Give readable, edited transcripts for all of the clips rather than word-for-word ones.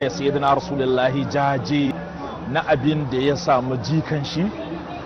sayyidina rasulullahi jaje na abin da ya samu jikan shi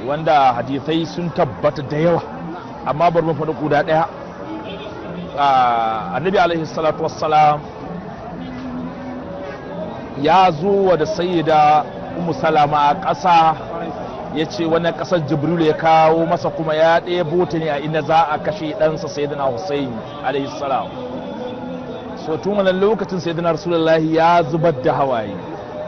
wanda hadithai sun tabbata da yawa, amma bari mu faɗi guda ɗaya. Annabi alaihi salatu wassalam ya zo wa da sayyida Ummu Salama a ƙasa, ya ce wannan ƙasar Jibril ya kawo masa, kuma ya ɗebo ta ne a inda za a kashe ɗansa sayyidina Husain alaihi salam. So tun wannan lokacin sayyidina rasulullahi ya zubar da hawaye.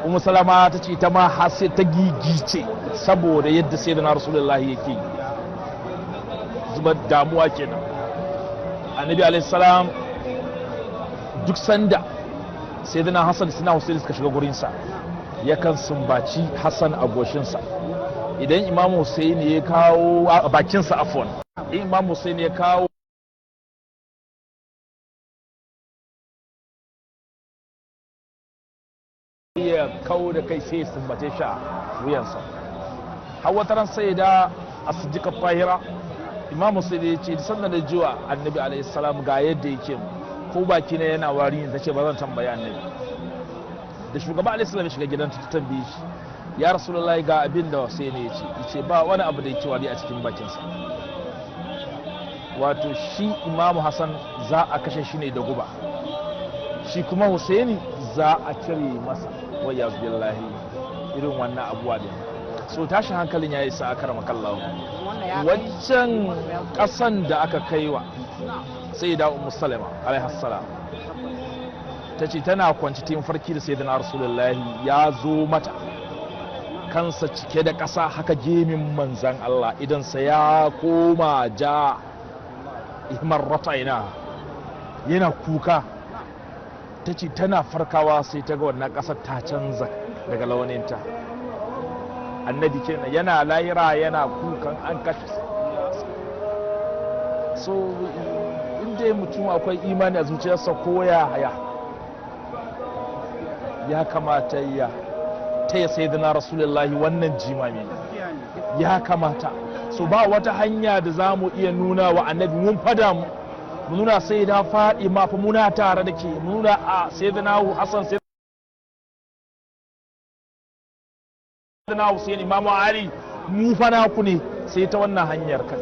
Ummu Salama ta ce ta ma har sai ta gigice saboda yadda sayyidina rasulullahi yake zubar damuwa kenan. Annabi alaihi salam duk sanda sayyidina Hassan da sayyidina Husain suka shiga gurin sa yakan sumbaci Hassan a goshinsa. Idan Imam Husain ya kawo a bakinsa, afwan, Imam Husain ya kawo ya kawo da kai sai ya sumbace shi a wuyansa. Har wata ran sai da As-Siddiqa Tahira Imam Husain ya ce sannan da jiwa Annabi alaihi salam ga yadda yake ko baki ne yana wari ne, tace ba zan tambaya Annabi. Da shugaba alaihi salam ya shiga gidan ta tambaye shi, ya Rasulullahi ga abin da Husain ya ce ba wani abu da yake wari a cikin bakinsa. Wato shi Imam Hassan za a kashe shi ne da guba, shi kuma Husaini za a cire masa, wa ya billahi irin wannan abuwa din. So tashin hankalin ya isa aka rama kallahu. Wancan kasan da aka kaiwa sai da Ummu Salama alaihi salam ta ce tana kwanci tin farki da sayyidina Rasulullahi ya zo mata, kansa cike da ƙasa haka gemin manzan Allah, idansa ya koma ja ihmarrata yana kuka. Ta ce tana farkawa sai ta ga wannan ƙasar ta canza daga launinta. Annabi kenan yana layira yana kukan an kashe. So inda mutum akwai imani a zuciyarsa ko ya kamata ya taya sayyidina Rasulullahi wannan jimami, ya kamata. So ba wata hanya da za mu iya nuna wa Annabi mun fada mu nuna sai da faɗi ma fa muna tare da ke, nuna a sayyidina Hassan sayyidina Husain Imam Ali mu fa naku ne, sai ta wannan hanyar kan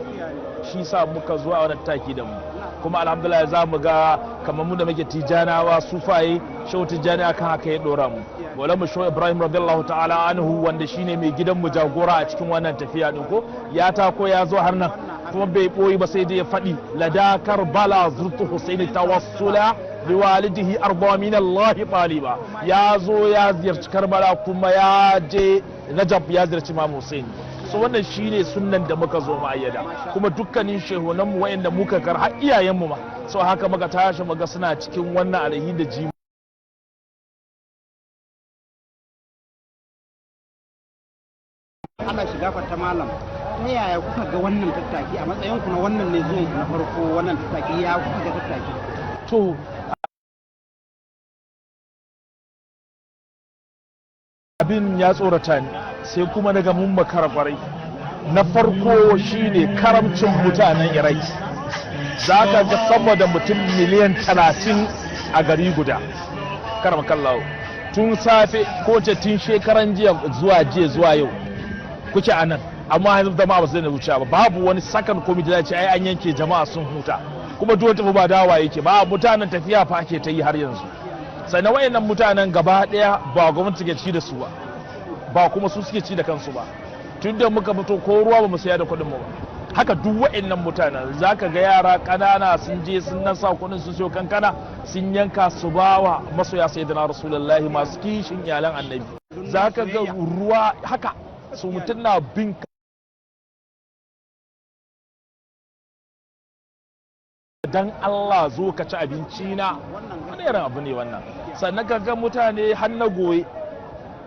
shi sa muka zo a wannan taki da mu. Kuma alhamdulillah za mu ga kamar mu da muke tijanawa sufaye, shehu tijani akan haka ya dora mu. Maulana shehu Ibrahim radiyallahu ta'ala anhu wanda shine mai gidan mu jagora a cikin wannan tafiya din ko ya tako ya zo har nan, kuma bai boyi ba sai da ya faɗi lada Karbala zurtu Husaini tawassula bi walidihi arba min Allah taliba. Ya zo ya ziyarci Karbala kuma ya je Najaf ya ziyarci Imam Husain. So wannan shine sunnan da muka zo ma'ayyada, kuma dukkanin shehunan mu wayanda muka kar har iyayen mu ma, so haka muka tashi muga suna cikin wannan alhi da ji. Allah shiga fata malam, ta yaya kuka ga wannan tattaki a matsayin ku na wannan ne zuwan na farko wannan tattaki, ya kuka ga tattaki? To abin ya tsorata ni, sai kuma daga mun makara kwarai. Na farko shine karamcin mutanen Iraki, za ka ga sama da mutum miliyan 30 a gari guda. Karama kallawo tun safe ko ce tun shekaran jiya zuwa yau kuke a nan, amma yanzu jama'a ba su da wuce ba. Babu wani sakan komiti da ce ai an yanke jama'a sun huta, kuma duk tafi ba dawa yake ba, mutanen tafiya fa ake ta yi har yanzu. Sannan wayannan mutanen gaba daya ba gwamnati ke ci da su ba kuma su suke ci da kansu ba. Tun da muka fito ko ruwa ba mu saya da kuɗin mu ba. Haka duk wayannan mutanen zaka ga yara ƙanana sun je sun nan sa kuɗin su siyo kankana sun yanka su bawa masoya sayyidina Rasulullahi masu kishin iyalan Annabi. Zaka ga ruwa haka su mutum na bin dan Allah zo ka ci abinci na, wani irin abu ne wannan. Sannan ka ga mutane har na goye,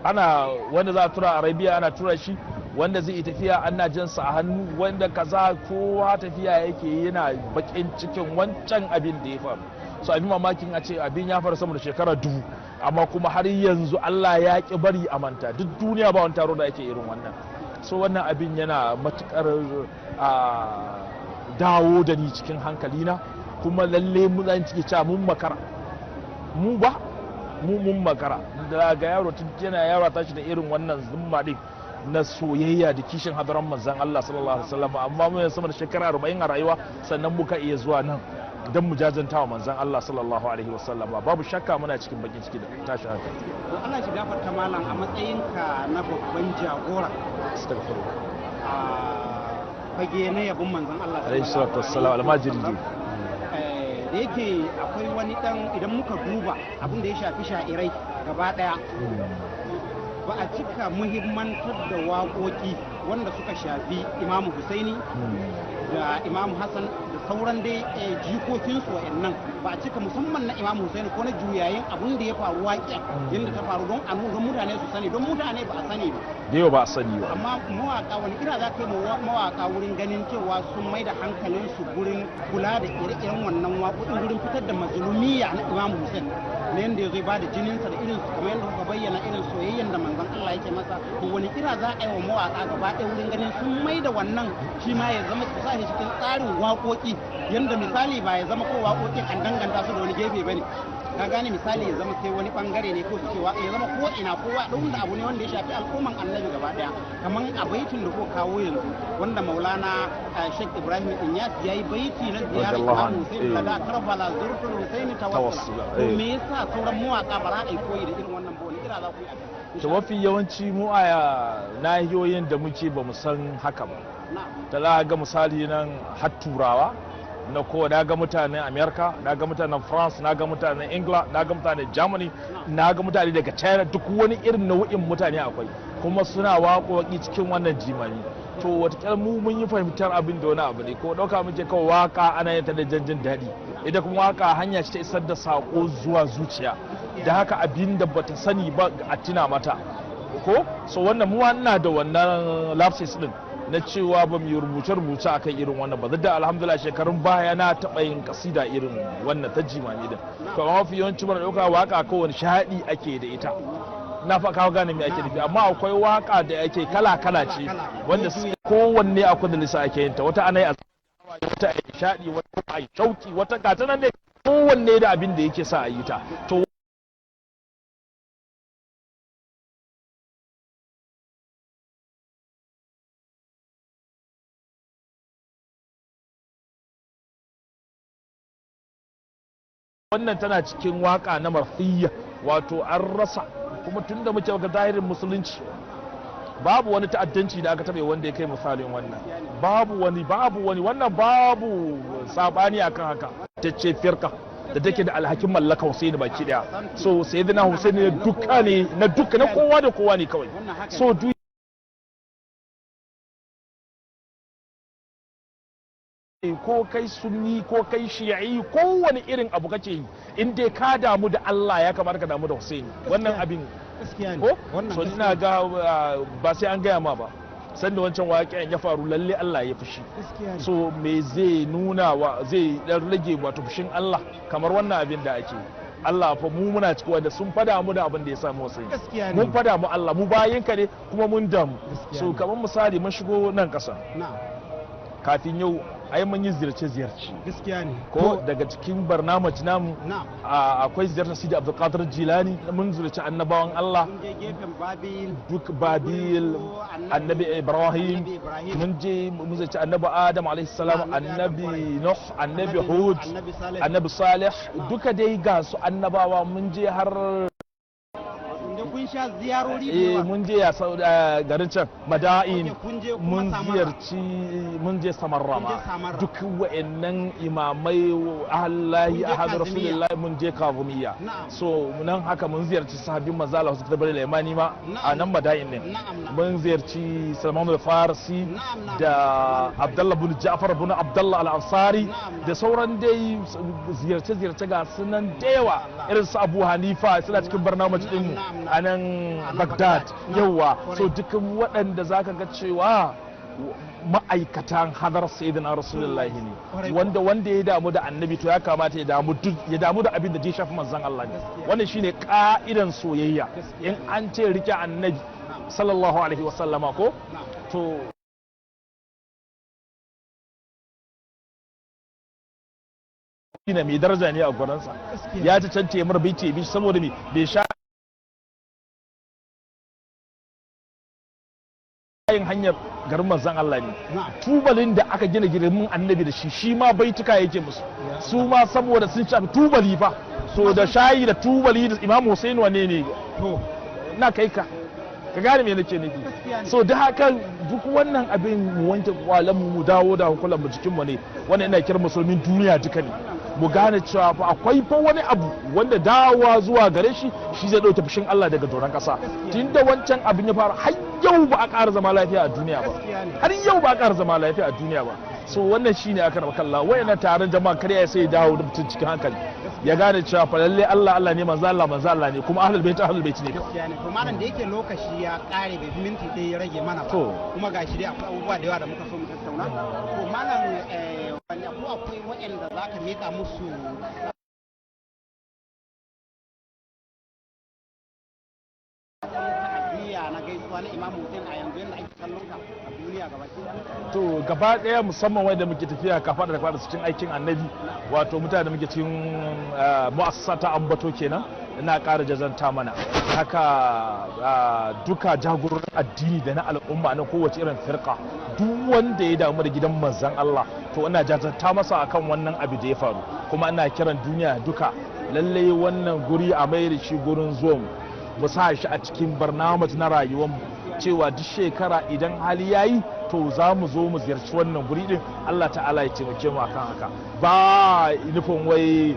ana wanda za a tura Arabiya ana tura shi, wanda zai tafiya ana jinsa a hannu, wanda kaza kowa tafiya yake yana bakin cikin wancan abin da ya faru. So abin mamakin a ce abin ya faru sama da shekara 2000, amma kuma har yanzu Allah ya ki bari a manta. Duk duniya ba wani taro da ake irin wannan. So wannan abin yana matukar dawo da ni cikin hankalina, kuma lalle mu zan cike cewa mun makara mu ba mu mun makara da ga yaro tun yana yaro tashi da irin wannan zumma din na soyayya da kishin hadaran manzon Allah sallallahu alaihi wasallam amma mun sama da shekara 40 a rayuwa sannan muka iya zuwa nan dan mu jajanta wa manzon Allah sallallahu alaihi wasallam babu shakka muna cikin bakin ciki da tashi haka to Allah shi gafarta malam a matsayinka na babban jagora astaghfirullah a fage na yabon manzon Allah alaihi salatu wassalam almajiri da yake akwai wani dan idan muka duba abin da ya shafi sha'irai gaba daya ba a cika muhimmantar da waƙoƙi wanda suka shafi Imam Husaini da Imam Hassan da sauran dai jikokinsu wa'annan ba a cika musamman na Imam Husaini ko na juyayin abin da ya faru waƙiya yadda ta faru don mutane su sani don mutane ba a sani ba da yau ba a sani ba amma mawaƙa wani ira za ka yi mawaƙa wurin ganin cewa sun mai da hankalinsu gurin kula da ire-iren wannan waƙoƙin gurin fitar da mazlumiya na Imam Husaini na yadda ya zai ba da jininsa da irin kamar yadda kuka bayyana irin soyayyen da manzon Allah yake masa to wani kira za a yi wa mawaƙa gaba ɗaya wurin ganin sun mai da wannan shi ma ya zama su sashi cikin tsarin waƙoƙi yadda misali ba ya zama ko waƙoƙin an danganta su da wani gefe bane ka gane misali ya zama sai wani bangare ne ko su cewa ya zama ko ina kowa don da abu ne wanda ya shafi al'umman annabi gaba daya kamar a baitin da ko kawo yanzu wanda maulana Sheikh Ibrahim Inyas yayi baiti na ziyarar Imam Husain da Karbala zurfin Husain tawassula to me yasa sauran mawaka ba za a yi koyi da irin wannan ba wani kira za ku yi to mafi yawanci mu a nahiyoyin da muke ba mu san haka ba ta za ga misali nan har turawa na ko na ga mutanen America na ga mutanen France na ga mutanen Ingila na ga mutanen Germany na ga mutane daga China duk wani irin nau'in mutane akwai kuma suna waƙoƙi cikin wannan jimani to wataƙila mu mun yi fahimtar abin da wani abu ne ko ɗauka muke kawai waka ana yin ta da jin daɗi ita kuma waka hanya ce ta isar da saƙo zuwa zuciya da haka abin da bata sani ba a tuna mata ko so wannan mu ina da wannan lapses din na cewa ba mu yi rubuce-rubuce a kan irin wannan ba da alhamdulillah shekarun baya na taɓa yin kasida irin wannan ta jimani din to amma mafi yawanci mana ɗauka waka kowane shaɗi ake da ita na fa kawo gane me ake nufi amma akwai waka da ake kala-kala ce wanda kowanne akwai da lissa ake yin ta wata ana yi wata a yi shaɗi wata a yi shauki wata gata nan ne kowanne da abin da yake sa a yi ta to wannan tana cikin waka na marfiyya wato an rasa kuma tunda muke ga zahirin musulunci babu wani ta'addanci da aka taɓa wanda ya kai misalin wannan babu wani wannan babu sabani akan haka ta ce firka da take da alhakin mallaka Husaini baki daya so sayyidina Husaini na duka na kowa da kowa ne kawai so ko kai sunni ko kai shi'i kowane irin abu kake yi in dai ka damu da Allah ya kamata ka damu da Husaini wannan abin ko so ina ga ba sai an gaya ma ba sanda wancan waƙen ya faru lalle Allah ya fushi so me zai nuna wa zai dan rage wato fushin Allah kamar wannan abin da ake Allah fa mu muna cikin wanda sun fada mu da abin da ya samu Husaini mun fada mu Allah mu bayinka ne kuma mun damu so kamar misali mun shigo nan ƙasa kafin yau ai mun yi ziyarce-ziyarce gaskiya ne ko daga cikin barnamaj namu akwai ziyartar Sidi Abdul Qadir Jilani mun ziyarci annabawan Allah duk Babil annabi Ibrahim mun je mun ziyarci annabi Adam alaihi salam annabi Nuh annabi Hud annabi Salih duka dai ga su annabawa mun je har kun sha ziyarori mun je ya garin can Mada'in mun ziyarci mun je Samarra ma duk wa'annan imamai ahallahi ahad rasulullahi mun je Kazumiyya so nan haka mun ziyarci sahabbin manzo Allah su tabbata Limani ma a nan Mada'in ne mun ziyarci Salman al-Farisi da Abdullah bin Ja'far bin Abdullah al-Ansari da sauran dai ziyarce ga sunan da yawa irin su Abu Hanifa suna cikin barnamij din a nan Baghdad yawa so dukkan waɗanda zaka ga cewa ma'aikatan hadar sayyidina rasulullahi ne wanda ya damu da annabi to ya kamata ya damu da abin da ya shafi manzon Allah ne wannan shine ka'idan soyayya in an ce rike annabi sallallahu alaihi wasallama ko to ne mai daraja ne a gurinsa ya ci canta ya marbai ce bi saboda me bai sha yin hanyar garin manzon Allah ne tubalin da aka gina gidan annabi da shi ma baituka yake musu su ma saboda sun shafi tubali fa so da shayi da tubali da Imam Husain wane ne to na kai ka gane me nake nufi so da haka duk wannan abin mu wanke kwalan mu dawo da hankulan mu jikin mu ne wannan ina kiran musulmin duniya duka ne mu gane cewa fa akwai fa wani abu wanda dawowa zuwa gare shi zai dauke fushin Allah daga doron kasa tunda wancan abin ya fara har yau ba a ƙara zama lafiya a duniya ba har yau ba a ƙara zama lafiya a duniya ba so wannan shine aka raba kalla wayannan taron jama'a kariya sai dawo da mutum cikin hankali ya gane cewa fa lalle Allah ne manzo Allah ne kuma ahlul bait ne gaskiya ne to malam da yake lokaci ya kare bai minti ɗaya ya rage mana ba kuma gashi dai akwai abubuwa da yawa da muka so mu tattauna to malam wani abu akwai waɗanda zaka mika musu na gaisuwa na Imam Husain a yanzu yanda ake kallon ka a duniya gaba to gaba daya musamman wanda muke tafiya kafa da kafa cikin aikin annabi wato mutane da muke cikin mu'assasa ta ambato kenan ina ƙara jazanta mana haka duka jagororin addini da na al'umma na kowace irin firka duk wanda ya damu da gidan manzon Allah to ina jazanta masa akan wannan abu da ya faru kuma ina kiran duniya duka lalle wannan guri a mai da shi gurin zuwa mu sa shi a cikin barnamaj na rayuwarmu cewa duk shekara idan hali yayi to za mu zo mu ziyarci wannan guri din Allah ta'ala ya taimake mu akan haka ba nufin wai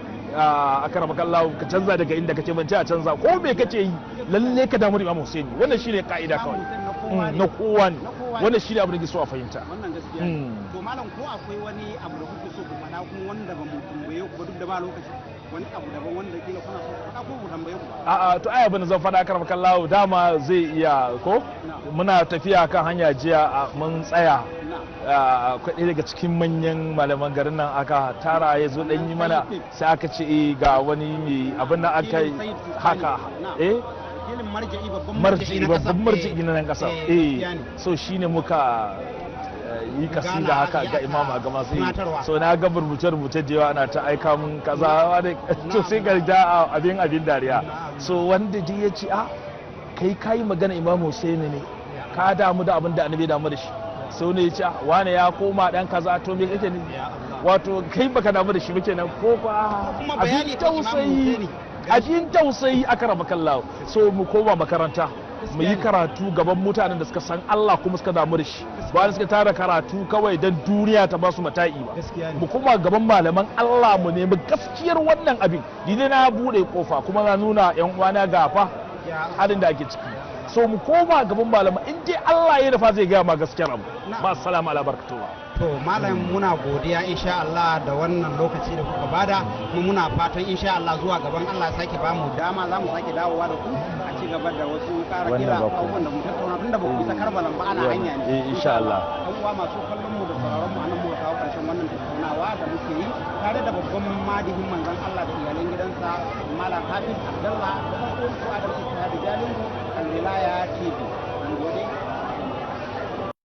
akaramaka Allah ka canza daga inda kake mance a canza ko me kace yi lalle ka damu da Imam Husaini wannan shine kaida kawai na kowa ne wannan shine abin da ke so a fahimta wannan gaskiya to malam ko akwai wani abu da kuke so ku faɗa kuma wanda ba mu tambaye ku ba duk da ba lokaci wani abu daban wanda kila kuna so ku faɗa ko mu tambaye ku a'a to ai abin da zan faɗa akaramaka Allah dama zai iya ko muna tafiya kan hanya jiya mun tsaya akwai daga cikin manyan malaman garin nan aka tara ya zo dan yi mana sai aka ce ga wani mai abin da aka haka babban marji'i na nan kasa so shine muka yi kasida haka ga imama ga masu yi so na ga rubuce da yawa ana ta aika mun kaza to sai ga da abin dariya so wanda ji ya ce kai magana Imam Husain ne ka damu da abin da annabi ya damu da shi sau ne ya ce wane ya koma dan kaza to me kake ne wato kai baka damu da shi muke nan ko fa abin tausayi aka raba kallawa so mu koma makaranta mu yi karatu gaban mutanen da suka san Allah kuma suka damu da shi ba suka tara karatu kawai don duniya ta ba su mata'i ba mu kuma gaban malaman Allah mu nemi gaskiyar wannan abin dai na bude kofa kuma na nuna yan uwana gafa halin da ake ciki so mu koma gaban malaman in dai Allah ya nufa zai gaya ma gaskiyar abu ma assalamu ala barakatullah to malam muna godiya insha Allah da wannan lokaci da kuka bada kuma muna fatan insha Allah zuwa gaban Allah sake ba mu dama za mu sake dawowa da ku a ci gaba da wasu ƙara kira abubuwan da mu tattauna tunda ba ku isa Karbalan ba ana hanya ne insha Allah an uwa masu kallon mu da sauraron mu anan mu kawo karshen wannan tattaunawa da muke yi tare da babban madihin manzon Allah da iyalan gidansa Malam Hafiz Abdullah da kuma su Adam Isa da Jalingo Alwilaya TV.